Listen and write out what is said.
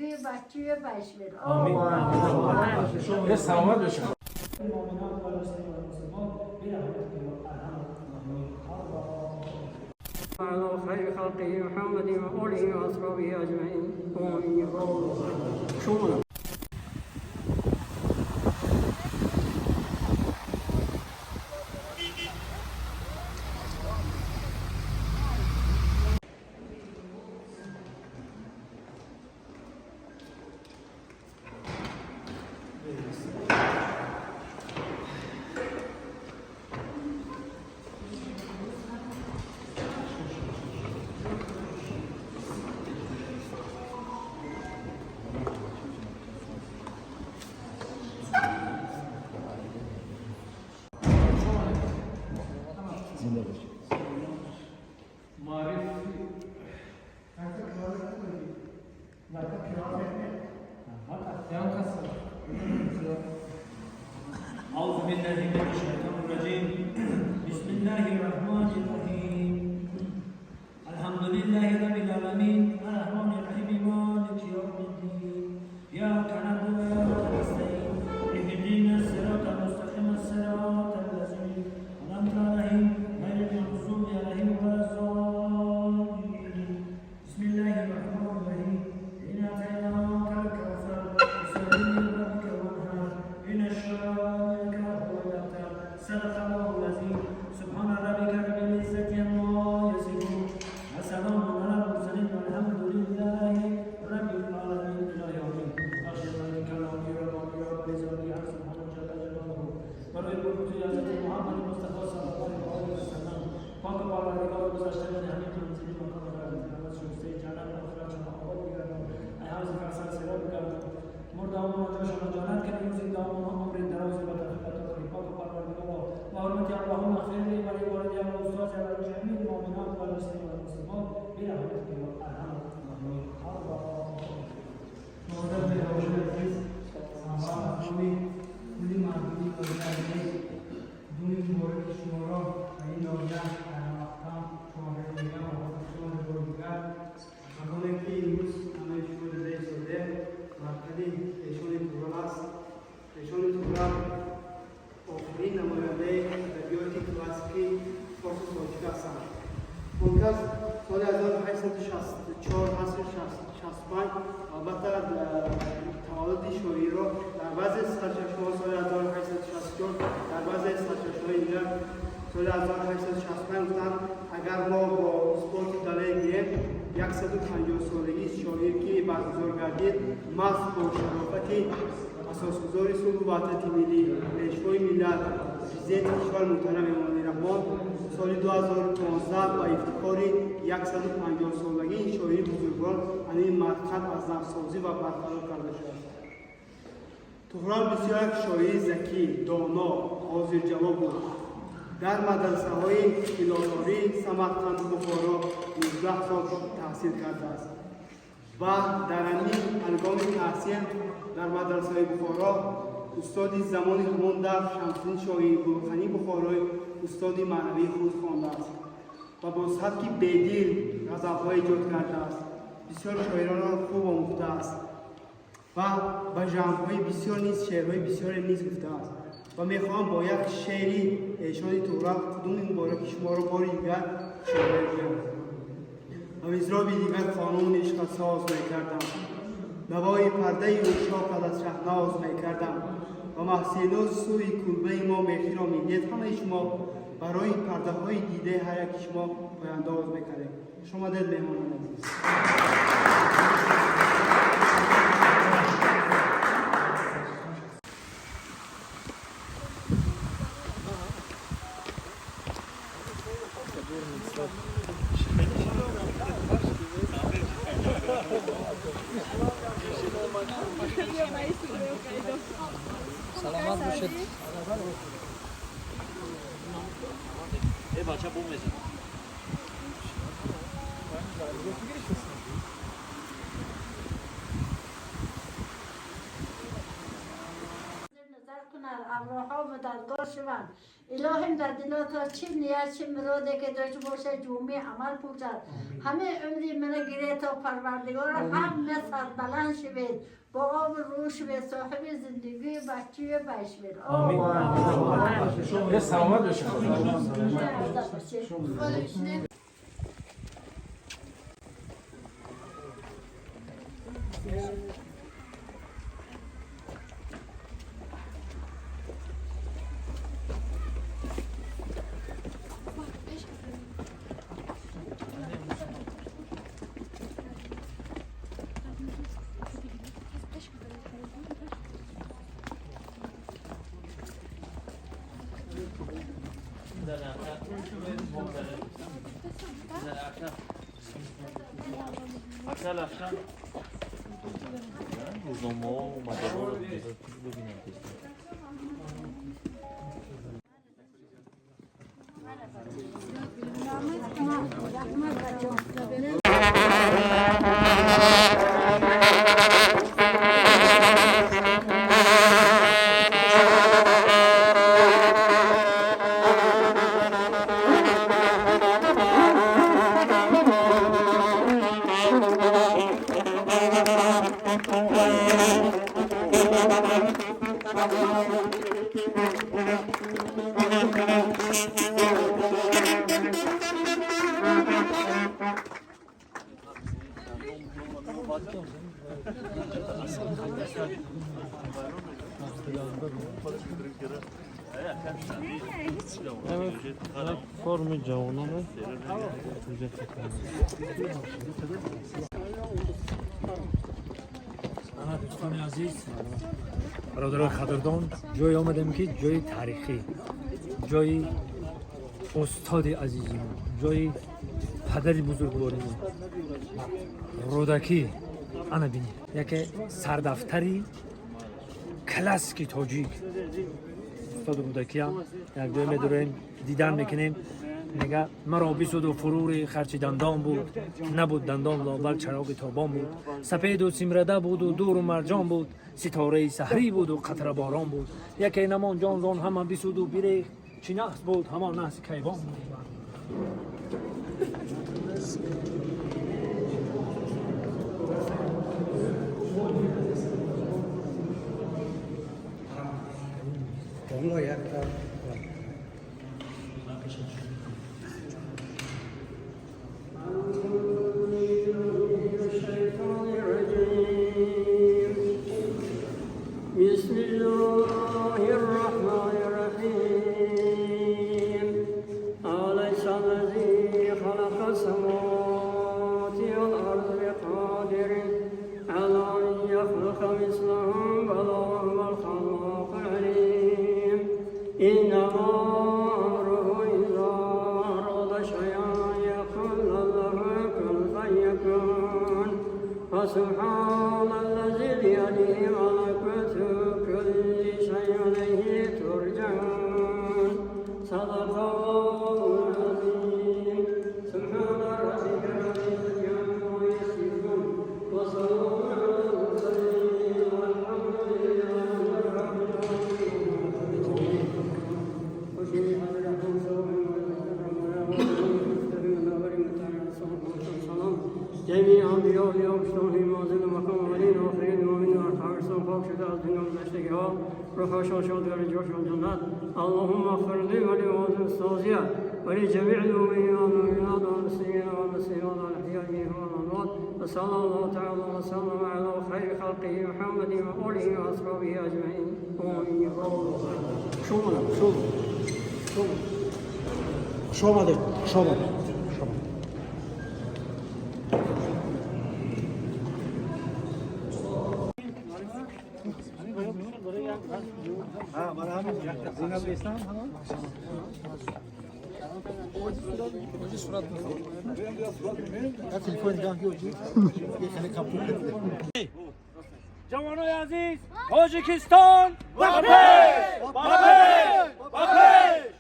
توی بچه بشمیر یه سلامت بشه. على خير خلقه محمد وآله وأصحابه أجمعين. شو أعوذ بالله من الشيطان الرجيم. بسم الله الرحمن الرحيم. الحمد لله رب العالمين الرحمن الرحيم مالك يوم الدين. إياك نعبد وإياك نستعين. اهدنا الصراط المستقيم الصراط الذين أنعمت عليهم غير المغضوب عليهم ولا الضالين. بسم الله الرحمن الرحيم. إنا أعطيناك الكوثر فصل لربك وانحر إن شانئك هو الأبتر. صدق الله العظيم. سبحان ربك رب العزة عما يصفون وسلام على المرسلين والحمد لله رب العالمين. إلى يوم الدين. أشهد أن لا إله إلا الله وحده سبحانه جل جلاله برای بروز حضرت محمد مصطفی صلی الله علیه و سلم پاک پروردگار گذشتگان همین منزلی مقام رحمت شمسته جنت آخرت شما آباد بگردان. ای حوض کوثر سرا بگردان. مرده‌ها جاشان جانت که روزیده‌ها عمر درازی و تخفیف کنی. پاک پروردگار و حرمت اللهم اغفر لی و لوالدی و استاد و جمیع المؤمنات و المسلمین و المسلمات برحمتک یا ارحم الراحمین. مادر روشن عزیز سلام خوبی کلی مردمی دارید دونی مورد شما را این ناگه وقتم شما را میگم و شما رو دیگر مقاله که امروز همه شما رضای شده مرکزی ایشان توران است. ایشان توران آخرین نماینده ادبیات کلاسیکی فارسی تاجیک هستند. منکس سال 1864 حصر 65 البته تولد شاعری را در بعضی سرچشمه‌ها سال 1864 در بعضی سرچشمه‌های دیگر سال 1865 گفتند اگر ما با اثبات دلیل گیریم 150 سالگی شاعری که برگزار گردید محض با شرافتی اساسگذار صلح و وحدت ملی پیشوای ملت پرزیدنت کشور محترم امامزاده رحمان سال 2015 با افتخار 150 سالگی این شاعری بزرگوار همین مرکز از نفس‌سازی و برقرار کرده شد. طهران بسیار شاعری ذکی، دانا، حاضر جواب بود. در مدرسه‌های فیلسوفی سمرقند و بخارا 19 سال تحصیل کرده است و در همین هنگام تحصیل در مدرسه بخارا استادی زمان همان در شمس‌الدین شاهی گلخانی بخارای استادی معنوی خود خوانده است و با سبکی بدیل غزل‌های ایجاد کرده است. بسیار شاعران را خوب آموخته است و به ژانرهای بسیار نیز شعرهای بسیار نیز گفته است و میخواهم با یک شعری ایشان توران کدوم مبارک شما را باری دیگر شعر بگویم. و مضرابی دیگر قانون عشق ساز میکردم، نوای پرده عشاق از شهناز میکردم و محسنات سوی کلبه ما مهری را میدید. همه شما برای پرده های دیده هر یک شما پایانداز میکردید. شما دل مهمانان عزیز. سلامت باشید. ای بچه بوم بزن. ابراها و مددگار شوند الهیم در دلات چه نیت چه مراده که داشته باشه جمعی عمل کنند همه عمری من گیره تا پروردگار هم سربلند شوید با آب روش به صاحب زندگی بچی و بشوید یه سلامت بشه روزنامه ها و مجله رو ببینم فرم جوانان دوستان عزیز برادران قدردان جای آمدیم که جای تاریخی جای استاد عزیزی جای پدر بزرگواری رودکی انا بینی یکی سردفتری کلاسیک تاجیک استاد رودکی هم یک جای میدوریم دیدن میکنیم میگه مرا بیسود و فرور خرچی دندان بود نبود دندان لابل چراغ تابان بود سپید و سیمرده بود و دور و مرجان بود ستاره سحری بود و قطره باران بود یکی نمان جان زان همان بیسود و بیره چی نحس بود همان نحس کیوان بود بسم الله الرحمن الرحيم أليس الذي خلق السماوات والأرض بقادر على أن يخلق مثلهم بل هو الخلاق العليم إنما أمره إذا أراد شيئا يقول له كن فيكون فسبحان الذي بيده ملكوت كل شيء إليه ترجعون صدق الله العظيم سبحان ربك رب العزة عما يصفون وسلام على المرسلين والحمد لله رب العالمين وفي حضركم سوء جميع أنبياء يوشتون مازل مقام ولين وآخرين ومن أرحام السلام فوق شده از دنیا گذشتگی ها روحشان شاد و رجوعشان جنت اللهم اغفر لي ولوالد الصازية ولجميع المؤمنين والمؤمنات والمسلمين والمسلمات الأحياء منهم والأموات وصلى الله تعالى وسلم على خير خلقه محمد وآله وأصحابه أجمعين آمين شما جوانای عزیز تاجیکستان بخیر بخیر بخیر